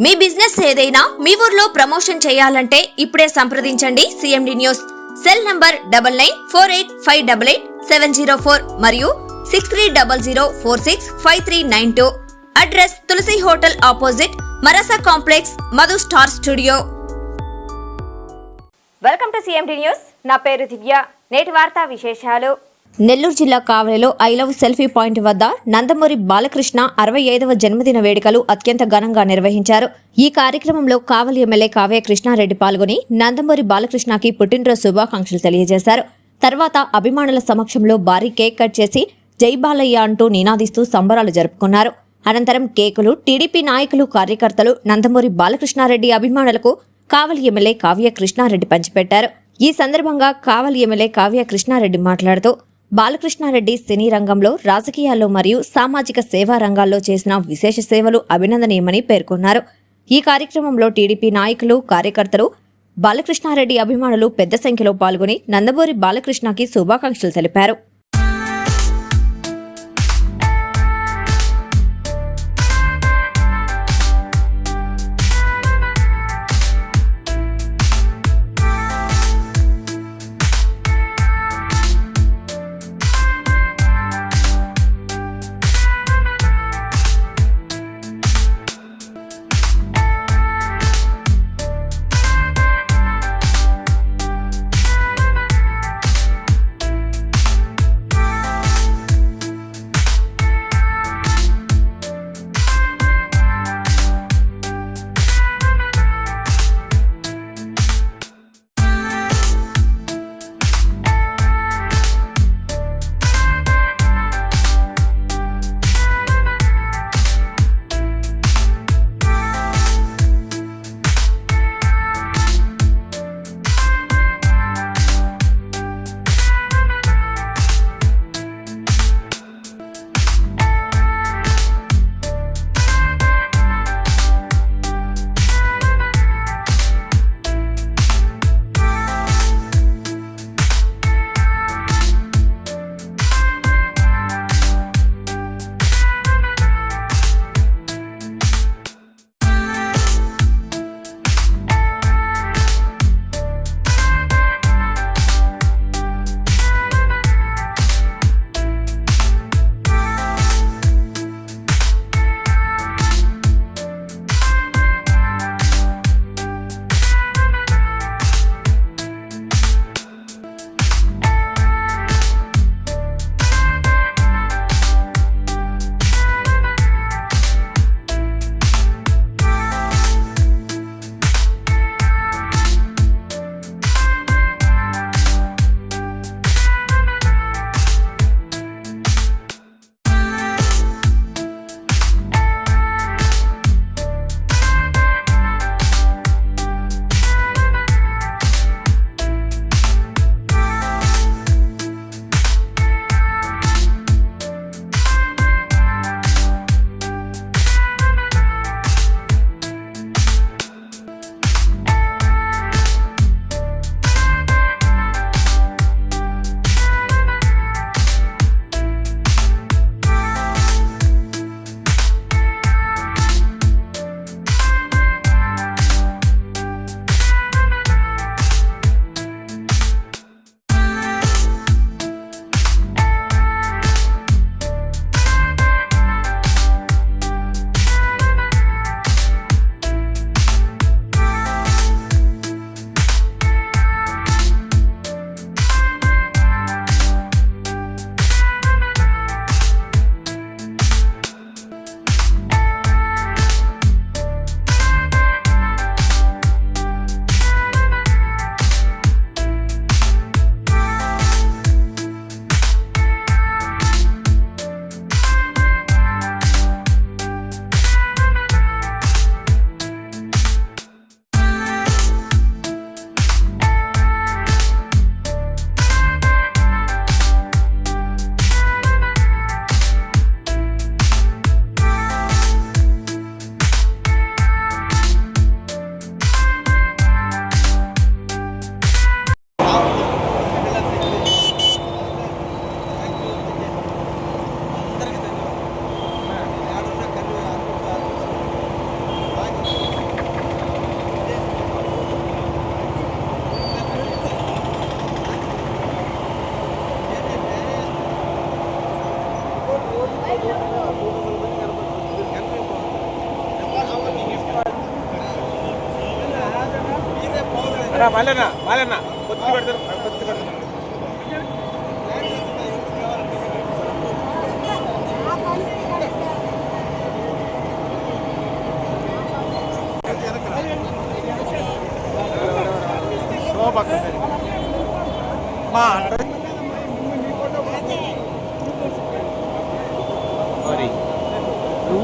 మీ business ఏదైనా మీ ఊర్లో promotion చేయాలంటే ఇప్పుడే సంప్రదించండి సిఎండి న్యూస్. సెల్ నంబర్ 9948588704 మరియు 6300465392. Address Tulasi hotel opposite Marasa complex, Madhu star studio. Welcome to CMD news. నా పేరు దివ్య. నేటి వార్తా విశేషాలు. నెల్లూరు జిల్లా కావలిలో ఐ లవ్ సెల్ఫీ పాయింట్ వద్ద నందమూరి బాలకృష్ణ 65వ జన్మదిన వేడుకలు అత్యంత ఘనంగా నిర్వహించారు. ఈ కార్యక్రమంలో కావలి ఎమ్మెల్యే కావ్య కృష్ణారెడ్డి పాల్గొని నందమూరి బాలకృష్ణకి పుట్టినరోజు శుభాకాంక్షలు తెలియజేశారు. తర్వాత అభిమానుల సమక్షంలో భారీ కేక్ కట్ చేసి జై బాలయ్య అంటూ నినాదిస్తూ సంబరాలు జరుపుకున్నారు. అనంతరం కేకులు టీడీపీ నాయకులు, కార్యకర్తలు, నందమూరి బాలకృష్ణారెడ్డి అభిమానులకు కావలి ఎమ్మెల్యే కావ్య కృష్ణారెడ్డి పంచిపెట్టారు. ఈ సందర్భంగా కావలి ఎమ్మెల్యే కావ్య కృష్ణారెడ్డి మాట్లాడుతూ బాలకృష్ణారెడ్డి సినీ రంగంలో, రాజకీయాల్లో మరియు సామాజిక సేవా రంగాల్లో చేసిన విశేష సేవలు అభినందనీయమని పేర్కొన్నారు. ఈ కార్యక్రమంలో టీడీపీ నాయకులు, కార్యకర్తలు, బాలకృష్ణారెడ్డి అభిమానులు పెద్ద సంఖ్యలో పాల్గొని నందమూరి బాలకృష్ణకి శుభాకాంక్షలు తెలిపారు.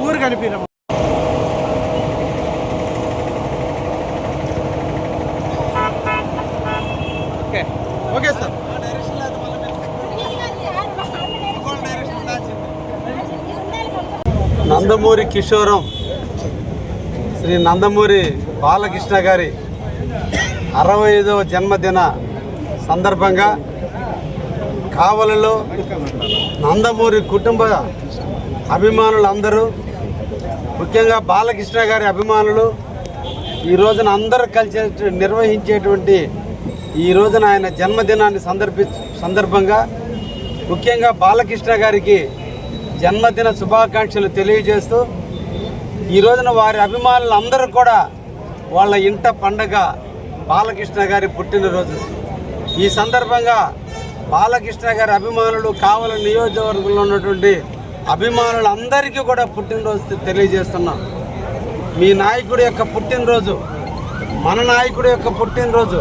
ఊరు కనిపిన ఓకే సార్. నందమూరి కిషోరం శ్రీ నందమూరి బాలకృష్ణ గారి 65వ జన్మదిన సందర్భంగా కావలిలో నందమూరి కుటుంబ అభిమానులందరూ, ముఖ్యంగా బాలకృష్ణ గారి అభిమానులు ఈ రోజున అందరూ కలిసి నిర్వహించేటువంటి ఈ రోజున ఆయన జన్మదినాన్ని సందర్భంగా ముఖ్యంగా బాలకృష్ణ గారికి జన్మదిన శుభాకాంక్షలు తెలియజేస్తూ ఈ రోజున వారి అభిమానులు అందరూ కూడా వాళ్ళ ఇంట పండగ బాలకృష్ణ గారి పుట్టినరోజు. ఈ సందర్భంగా బాలకృష్ణ గారి అభిమానులు కావలి నియోజకవర్గంలో ఉన్నటువంటి అభిమానులందరికీ కూడా పుట్టినరోజు తెలియజేస్తున్నాం. మీ నాయకుడి యొక్క పుట్టినరోజు, మన నాయకుడి యొక్క పుట్టినరోజు,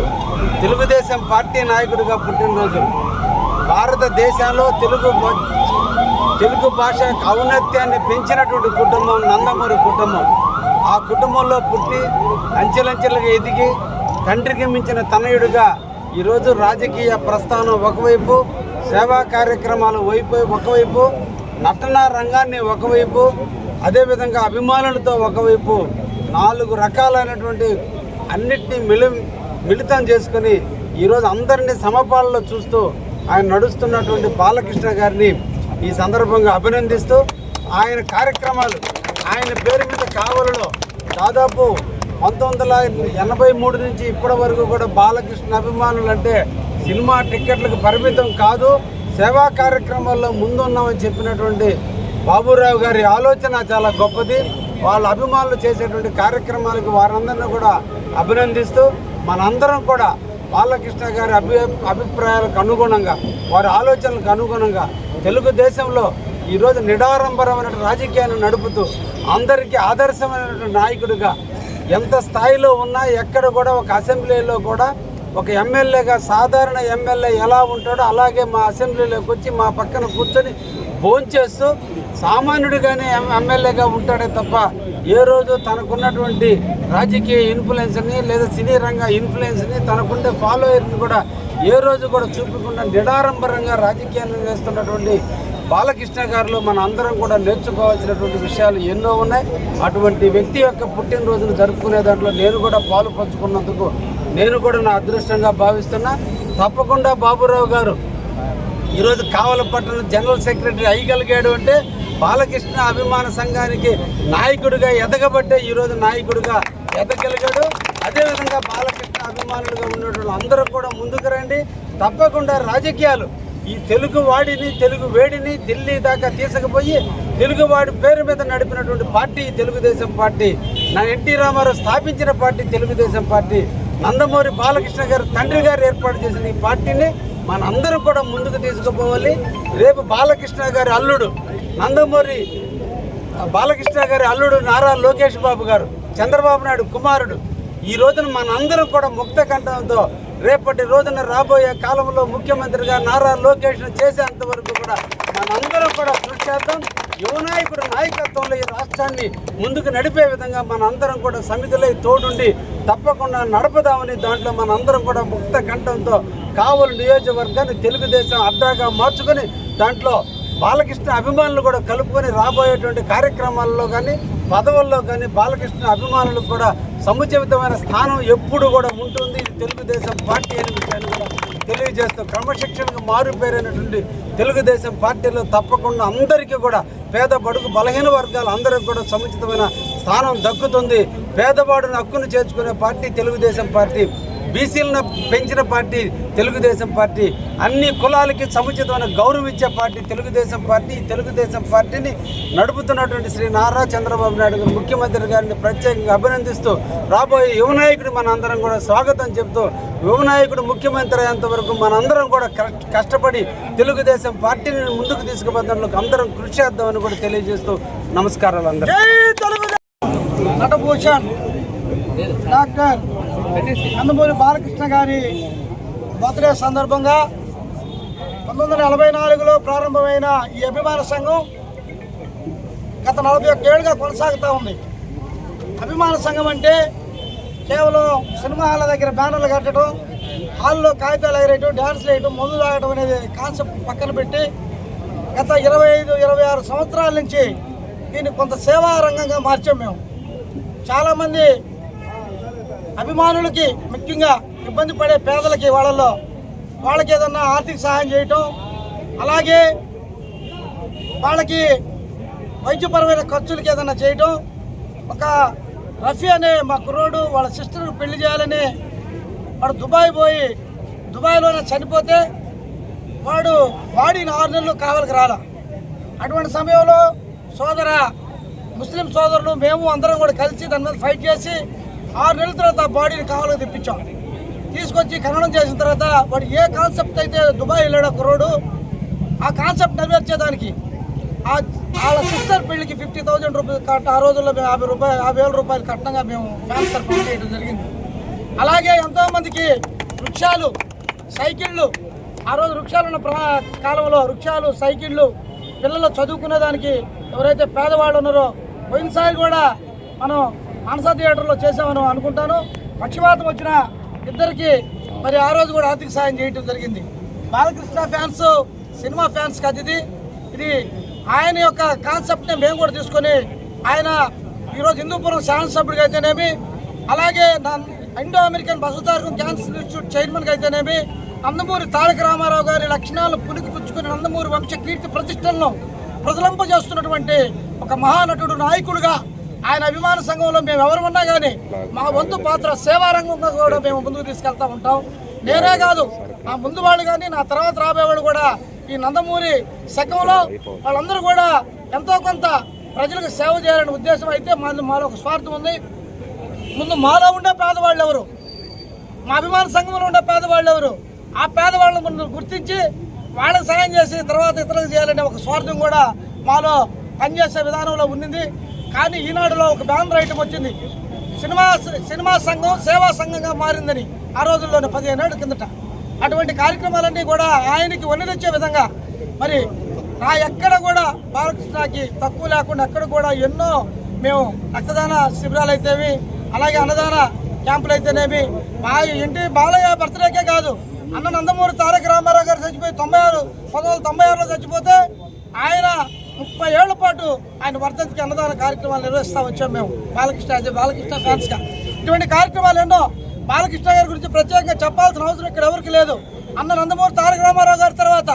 తెలుగుదేశం పార్టీ నాయకుడిగా పుట్టినరోజు, భారతదేశంలో తెలుగు భాష ఔన్నత్యాన్ని పెంచినటువంటి కుటుంబం నందమూరి కుటుంబం. ఆ కుటుంబంలో పుట్టి అంచెలంచెలుగా ఎదిగి తండ్రికి మించిన తనయుడిగా ఈరోజు రాజకీయ ప్రస్థానం ఒకవైపు, సేవా కార్యక్రమాలు ఒకవైపు, నటనా రంగాన్ని ఒకవైపు, అదేవిధంగా అభిమానులతో ఒకవైపు 4 రకాలైనటువంటి అన్నిటినీ మిళితం చేసుకొని ఈరోజు అందరినీ సమపాలలో చూస్తూ ఆయన నడుస్తున్నటువంటి బాలకృష్ణ గారిని ఈ సందర్భంగా అభినందిస్తూ, ఆయన కార్యక్రమాలు ఆయన పేరు మీద కావలిలో దాదాపు 1983 నుంచి ఇప్పటి వరకు కూడా బాలకృష్ణ అభిమానులు అంటే సినిమా టిక్కెట్లకు పరిమితం కాదు, సేవా కార్యక్రమాల్లో ముందున్నామని చెప్పినటువంటి బాబురావు గారి ఆలోచన చాలా గొప్పది. వాళ్ళ అభిమానులు చేసేటువంటి కార్యక్రమాలకు వారందరినీ కూడా అభినందిస్తూ మనందరం కూడా బాలకృష్ణ గారి అభిప్రాయాలకు అనుగుణంగా, వారి ఆలోచనలకు అనుగుణంగా తెలుగుదేశంలో ఈరోజు నిడారంభరమైన రాజకీయాన్ని నడుపుతూ అందరికీ ఆదర్శమైనటువంటి నాయకుడిగా ఎంత స్థాయిలో ఉన్నా ఎక్కడ కూడా ఒక అసెంబ్లీలో కూడా ఒక ఎమ్మెల్యేగా, సాధారణ ఎమ్మెల్యే ఎలా ఉంటాడో అలాగే మా అసెంబ్లీలోకి వచ్చి మా పక్కన కూర్చొని భోంచేస్తూ సామాన్యుడిగానే ఎమ్మెల్యేగా ఉంటాడే తప్ప ఏ రోజు తనకున్నటువంటి రాజకీయ ఇన్ఫ్లుయెన్స్ని లేదా సినీ రంగ ఇన్ఫ్లుయెన్స్ని, తనకుండే ఫాలోయర్ని కూడా ఏ రోజు కూడా చూపకుండా నిడారంభరంగా రాజకీయాన్ని చేస్తున్నటువంటి బాలకృష్ణ గారిలో మన అందరం కూడా నేర్చుకోవాల్సినటువంటి విషయాలు ఎన్నో ఉన్నాయి. అటువంటి వ్యక్తి యొక్క పుట్టినరోజును జరుపుకునే దాంట్లో నేను కూడా పాలు పంచుకున్నందుకు నేను కూడా నా అదృష్టంగా భావిస్తున్నా. తప్పకుండా బాబురావు గారు ఈరోజు కావలి పట్టణ జనరల్ సెక్రటరీ అయ్యగలిగాడు అంటే బాలకృష్ణ అభిమాన సంఘానికి నాయకుడిగా ఎదగబట్టే ఈరోజు నాయకుడిగా ఎదగలిగాడు. అదేవిధంగా బాలకృష్ణ అభిమానులుగా ఉన్నటువంటి అందరూ కూడా ముందుకు రండి. తప్పకుండా రాజకీయాలు ఈ తెలుగువాడిని, తెలుగు వేడిని ఢిల్లీ దాకా తీసుకుపోయి తెలుగువాడి పేరు మీద నడిపినటువంటి పార్టీ తెలుగుదేశం పార్టీ. ఎన్టీ రామారావు స్థాపించిన పార్టీ తెలుగుదేశం పార్టీ. నందమూరి బాలకృష్ణ గారు తండ్రి గారు ఏర్పాటు చేసిన ఈ పార్టీని మనందరూ కూడా ముందుకు తీసుకుపోవాలి. రేపు బాలకృష్ణ గారి అల్లుడు, నందమూరి బాలకృష్ణ గారి అల్లుడు నారా లోకేష్ బాబు గారు, చంద్రబాబు నాయుడు కుమారుడు. ఈ రోజున మనందరం కూడా ముక్త కంఠంతో రేపటి రోజున రాబోయే కాలంలో ముఖ్యమంత్రిగా నారా లోకేష్ను చేసేంత వరకు కూడా మనందరం కూడా కృషి చేద్దాం. యువ నాయకుడు నాయకత్వంలో ఈ రాష్ట్రాన్ని ముందుకు నడిపే విధంగా మనందరం కూడా సమితిలో తోడుండి తప్పకుండా నడపదామని దాంట్లో మనందరం కూడా ముక్త కంఠంతో కావలి నియోజకవర్గాన్ని తెలుగుదేశం అడ్డాగా మార్చుకొని దాంట్లో బాలకృష్ణ అభిమానులు కూడా కలుపుకొని రాబోయేటువంటి కార్యక్రమాల్లో కానీ పదవుల్లో కానీ బాలకృష్ణ అభిమానులకు కూడా సముచితమైన స్థానం ఎప్పుడు కూడా ఉంటుంది. ఇది తెలుగుదేశం పార్టీ అనే విషయాన్ని కూడా తెలియజేస్తూ క్రమశిక్షణకు మారుపేరైనటువంటి తెలుగుదేశం పార్టీలో తప్పకుండా అందరికీ కూడా పేద బడుగు బలహీన వర్గాలు అందరికీ కూడా సముచితమైన స్థానం దక్కుతుంది. పేదవాడిని హక్కును చేర్చుకునే పార్టీ తెలుగుదేశం పార్టీ. బీసీలను పెంచిన పార్టీ తెలుగుదేశం పార్టీ, అన్ని కులాలకి సముచితమైన గౌరవం ఇచ్చే పార్టీ తెలుగుదేశం పార్టీ. తెలుగుదేశం పార్టీని నడుపుతున్నటువంటి శ్రీ నారా చంద్రబాబు నాయుడు గారు ముఖ్యమంత్రి గారిని ప్రత్యేకంగా అభినందిస్తూ, రాబోయే యువనాయకుడు మన అందరం కూడా స్వాగతం చెప్తూ, యువనాయకుడు ముఖ్యమంత్రి అయ్యేంత వరకు మనందరం కూడా కష్టపడి తెలుగుదేశం పార్టీని ముందుకు తీసుకుపోవడంలో అందరం కృషి చేద్దామని కూడా తెలియజేస్తూ నమస్కారాలు అందరూ. నటభూషణ్ డాక్టర్ నందమూరి బాలకృష్ణ గారి బర్త్డే సందర్భంగా 1944లో ప్రారంభమైన ఈ అభిమాన సంఘం గత 41 ఏళ్ళుగా కొనసాగుతూ ఉంది. అభిమాన సంఘం అంటే కేవలం సినిమా హాళ్ళ దగ్గర బ్యానర్లు కట్టడం, హాల్లో కాగితాలు ఎగరేయటం, డ్యాన్స్లు వేయటం, మందు తాగటం అనేది కాన్సెప్ట్ పక్కన పెట్టి గత 25-26 సంవత్సరాల నుంచి దీన్ని కొంత సేవా రంగంగా మార్చాం మేము. చాలామంది అభిమానులకి, ముఖ్యంగా ఇబ్బంది పడే పేదలకి, వాళ్ళకి ఏదన్నా ఆర్థిక సహాయం చేయటం, అలాగే వాళ్ళకి వైద్యపరమైన ఖర్చులకి ఏదన్నా చేయటం. ఒక రఫీ అనే మా కుర్రోడు వాళ్ళ సిస్టర్కి పెళ్లి చేయాలని వాడు దుబాయ్ పోయి దుబాయ్లోనే చనిపోతే వాడిని 6 నెలలు కావలికి రాలా. అటువంటి సమయంలో ముస్లిం సోదరులు మేము అందరం కూడా కలిసి దాని మీద ఫైట్ చేసి 6 నెలల తర్వాత ఆ బాడీని కావలికి తెప్పించాం. తీసుకొచ్చి ఖననం చేసిన తర్వాత వాడు ఏ కాన్సెప్ట్ అయితే దుబాయ్ వెళ్ళాడో కుర్రోడు, ఆ కాన్సెప్ట్ నెరవేర్చేదానికి వాళ్ళ సిస్టర్ పెళ్లికి 50,000 రూపాయలు కట్ట, ఆ రోజుల్లో మేము 50,000 రూపాయలు కట్నంగా మేము ఫ్యాన్స్ తరఫున చేయడం జరిగింది. అలాగే ఎంతోమందికి వృక్షాలు, సైకిళ్ళు, ఆ రోజు వృక్షాలు ఉన్న కాలంలో వృక్షాలు, సైకిళ్ళు పిల్లలు చదువుకునేదానికి ఎవరైతే పేదవాళ్ళు ఉన్నారో, పోయినసారి కూడా మనం మానస థియేటర్లో చేసామని అనుకుంటాను. పక్షవాతం వచ్చిన ఇద్దరికి మరి ఆ రోజు కూడా ఆర్థిక సాయం చేయడం జరిగింది. బాలకృష్ణ ఫ్యాన్స్, సినిమా ఫ్యాన్స్ కాదు ఇది ఆయన యొక్క కాన్సెప్ట్ని మేము కూడా తీసుకొని, ఆయన ఈరోజు హిందూపురం శాసనసభ్యుడిగా అయితేనేమి, అలాగే Indo American Basavatarakam cancer institute చైర్మన్గా అయితేనేమి, నందమూరి తారక రామారావు గారి లక్షణాలను పుణికిపుచ్చుకుని నందమూరి వంశ కీర్తి ప్రతిష్టలను ప్రజలింపజేస్తున్నటువంటి ఒక మహానటుడు, నాయకుడుగా ఆయన అభిమాన సంఘంలో మేము ఎవరు ఉన్నా కానీ మా వంతు పాత్ర సేవారంగంగా కూడా మేము ముందుకు తీసుకెళ్తా ఉంటాం. నేనే కాదు, నా ముందు వాళ్ళు కానీ నా తర్వాత రాబోయేవాడు కూడా ఈ నందమూరి సంఘంలో వాళ్ళందరూ కూడా ఎంతో కొంత ప్రజలకు సేవ చేయాలనే ఉద్దేశం. అయితే మాలో ఒక స్వార్థం ఉంది. ముందు మాలో ఉండే పేదవాళ్ళు ఎవరు, మా అభిమాన సంఘంలో ఉండే పేదవాళ్ళు ఎవరు, ఆ పేదవాళ్ళని ముందు గుర్తించి వాళ్ళకి సాయం చేసి తర్వాత ఇతరులకు చేయాలనే ఒక స్వార్థం కూడా మాలో పనిచేసే విధానంలో ఉండింది. కానీ ఈనాడులో ఒక బ్యానర్ ఐటమ్ వచ్చింది, సినిమా సంఘం సేవా సంఘంగా మారిందని, ఆ రోజుల్లోనే 15 ఏళ్ళ కిందట. అటువంటి కార్యక్రమాలన్నీ కూడా ఆయనకి వన్నెలొచ్చే విధంగా మరి ఎక్కడ కూడా బాలకృష్ణకి తక్కువ లేకుండా ఎక్కడ కూడా ఎన్నో మేము రక్తదాన శిబిరాలు అయితేవి, అలాగే అన్నదాన క్యాంపులు అయితేనేమి, మా ఇంటి బాలయ్య బర్త్డేకే కాదు, అన్న నందమూరి తారక రామారావు గారు చచ్చిపోయి 1996లో చచ్చిపోతే ఆయన 30 ఏళ్ల పాటు ఆయన వర్ధంతికి అన్నదాన కార్యక్రమాలు నిర్వహిస్తూ వచ్చాం మేము బాలకృష్ణ ఫ్యాన్స్గా. ఇటువంటి కార్యక్రమాలు ఎన్నో. బాలకృష్ణ గారి గురించి ప్రత్యేకంగా చెప్పాల్సిన అవసరం ఇక్కడ ఎవరికి లేదు. అన్న నందమూరి తారక రామారావు గారి తర్వాత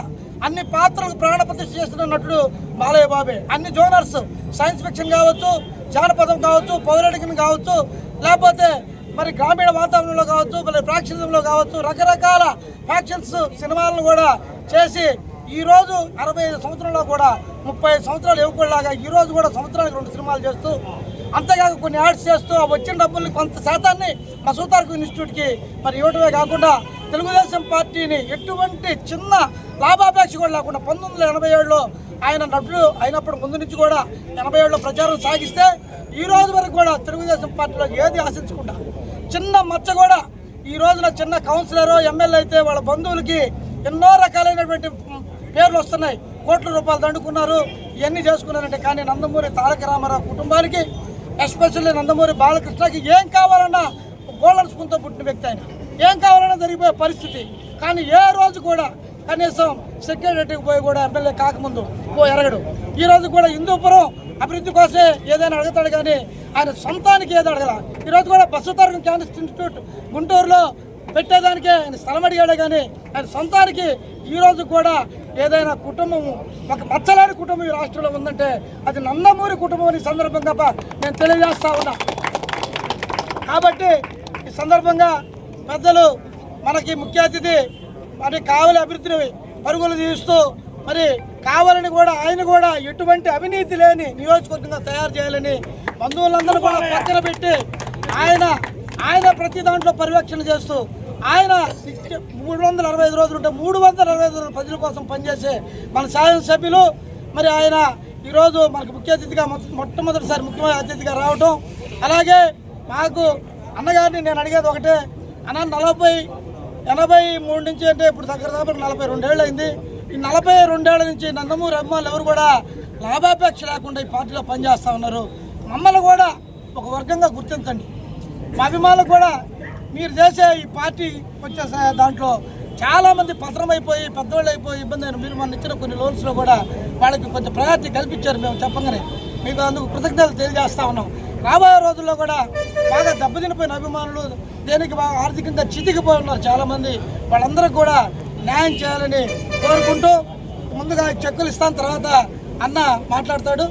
అన్ని పాత్రలకు ప్రాణప్రతిష్ఠ చేస్తున్న నటుడు బాలయ్య బాబే. అన్ని జోనర్స్, సైన్స్ ఫిక్షన్ కావచ్చు, జానపదం కావచ్చు, పౌరాణికం కావచ్చు, లేకపోతే మరి గ్రామీణ వాతావరణంలో కావచ్చు, మరి ఫ్యాక్షనిజంలో కావచ్చు, రకరకాల ఫ్యాక్షన్స్ సినిమాలను కూడా చేసి ఈరోజు 65 సంవత్సరంలో కూడా 35 సంవత్సరాలు యువకుల్లాగా ఈరోజు కూడా సంవత్సరానికి 2 సినిమాలు చేస్తూ, అంతేకాక కొన్ని యాడ్స్ చేస్తూ ఆ వచ్చిన డబ్బుల్ని కొంత శాతాన్ని మా సూతార్కు ఇన్స్టిట్యూట్కి మరి ఇవ్వటమే కాకుండా తెలుగుదేశం పార్టీని ఎటువంటి చిన్న లాభాపేక్ష కూడా లేకుండా 1987లో ఆయన నటుడు అయినప్పుడు ముందు నుంచి కూడా 87లో ప్రచారం సాగిస్తే ఈ రోజు వరకు కూడా తెలుగుదేశం పార్టీలో ఏది ఆశించకుండా చిన్న మచ్చ కూడా ఈ రోజున చిన్న కౌన్సిలర్, ఎమ్మెల్యే అయితే వాళ్ళ బంధువులకి ఎన్నో రకాలైనటువంటి పేర్లు వస్తున్నాయి, కోట్ల రూపాయలు దండుకున్నారు, ఇవన్నీ చేసుకున్నారంటే. కానీ నందమూరి తారక రామారావు కుటుంబానికి, ఎస్పెషల్లీ నందమూరి బాలకృష్ణకి ఏం కావాలన్నా గోల్డెన్ స్పూన్తో పుట్టిన వ్యక్తి ఆయన. ఏం కావాలన్నా జరిగిపోయే పరిస్థితి. కానీ ఏ రోజు కూడా కనీసం సెక్రటరీకి పోయి కూడా ఎమ్మెల్యే కాకముందు ఎరగడు. ఈరోజు కూడా హిందూపురం అభివృద్ధి కోసమే ఏదైనా అడుగుతాడు కానీ ఆయన సొంతానికి ఏదో అడగల. ఈరోజు కూడా బసవతారకం క్యాన్సర్ ఇన్స్టిట్యూట్ గుంటూరులో పెట్టేదానికే ఆయన స్థలం అడిగాడే కానీ ఆయన సొంతానికి ఈరోజు కూడా ఏదైనా కుటుంబం, ఒక మచ్చలేని కుటుంబం ఈ రాష్ట్రంలో ఉందంటే అది నందమూరి కుటుంబం అని సందర్భంగా నేను తెలియజేస్తా ఉన్నా. కాబట్టి ఈ సందర్భంగా పెద్దలు మనకి ముఖ్య అతిథి మరి కావలి అభివృద్ధిని పరుగులు తీస్తూ మరి కావాలని కూడా ఆయన కూడా ఎటువంటి అవినీతి లేని నియోజకవర్గంగా తయారు చేయాలని బంధువులందరూ కూడా పక్కన పెట్టి ఆయన ప్రతి దాంట్లో పర్యవేక్షణ చేస్తూ ఆయన 365 రోజులు ఉంటే 365 రోజులు ప్రజల కోసం పనిచేసే మన శాసనసభ్యులు మరి ఆయన ఈరోజు మనకు ముఖ్య అతిథిగా మొట్టమొదటిసారి ముఖ్య అతిథిగా రావటం. అలాగే మాకు అన్నగారిని నేను అడిగేది ఒకటే, అన్న 83 నుంచి అంటే ఇప్పుడు దగ్గర 42 ఏళ్ళు అయింది. ఈ 42 ఏళ్ల నుంచి నందమూరి అభిమానులు ఎవరు కూడా లాభాపేక్ష లేకుండా ఈ పార్టీలో పనిచేస్తూ ఉన్నారు. మమ్మల్ని కూడా ఒక వర్గంగా గుర్తించండి. మా అభిమానులు కూడా మీరు చేసే ఈ పార్టీ వచ్చే దాంట్లో చాలామంది పత్రమైపోయి పెద్దవాళ్ళు అయిపోయి ఇబ్బంది అయిన మీరు మన ఇచ్చిన కొన్ని లోన్స్లో కూడా వాళ్ళకి కొంచెం ప్రయారిటీ కల్పించారు. మేము చెప్పగానే మీకు అందుకు కృతజ్ఞతలు తెలియజేస్తా ఉన్నాం. రాబోయే రోజుల్లో కూడా బాగా దెబ్బతినిపోయిన అభిమానులు దేనికి బాగా ఆర్థికంగా చితికిపోయి ఉన్నారు చాలామంది, వాళ్ళందరికీ కూడా న్యాయం చేయాలని కోరుకుంటూ ముందుగా చెక్కులు ఇస్తాను, తర్వాత అన్న మాట్లాడతాడు.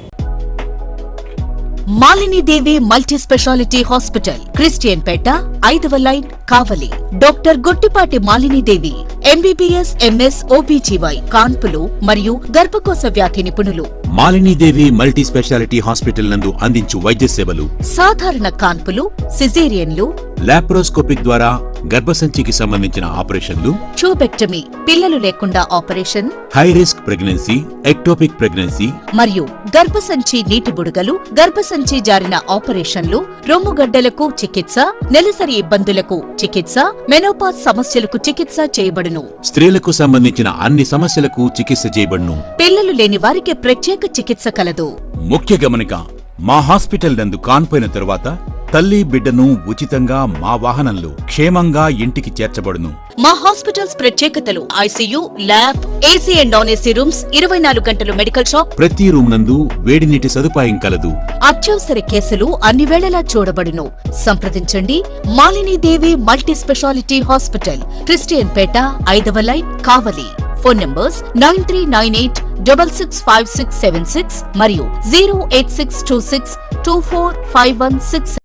Malini Devi multi speciality hospital, Christian Peta, 5వ line, Kavali. Doctor Gottipati Malini Devi MBBS, MS, OBGY, కాన్పులు మరియు గర్భకోశ వ్యాధి నిపుణులు. మాలినీదేవి మల్టీ స్పెషాలిటీ హాస్పిటల్ నందు అందించు వైద్య సేవలు: సాధారణ కాన్పులు, సిజేరియన్లు, లాప్రోస్కోపిక్ ద్వారా గర్భసంచికి సంబంధించిన ఆపరేషన్లు, ట్యూబెక్టమీ, పిల్లలు లేకుండా operation, high risk pregnancy, ectopic pregnancy మరియు గర్భసంచి నీటి బుడగలు, గర్భసంచి జారిన ఆపరేషన్లు, రొమ్ముగడ్డలకు చికిత్స, నెలసరి ఇబ్బందులకు చికిత్స, మెనోపాజ్ సమస్యలకు చికిత్స చేయబడును. స్త్రీలకు సంబంధించిన అన్ని సమస్యలకు చికిత్స చేయబడును. పిల్లలు లేని వారికి ప్రత్యేక చికిత్స కలదు. ముఖ్య గమనిక: మా హాస్పిటల్ నందు కాన్పోయిన తరువాత తల్లి బిడ్డను ఉచితంగా మా వాహనంలో క్షేమంగా ఇంటికి చేర్చబడును. మా హాస్పిటల్స్ ప్రత్యేకతలు: ICU, lab, AC and non AC rooms, 24 గంటలు మెడికల్ షాప్, ప్రతి రూమ్ నందు వేడి నీటి సదుపాయం కలదు. అత్యవసర కేసులు అన్ని వేళలా చూడబడును. సంప్రదించండి Malini Devi multi speciality hospital, Christian Peta, 5వ లైన్, కావలి. ఫోన్ నంబర్స్ 9398665676 మరియు 08626245166.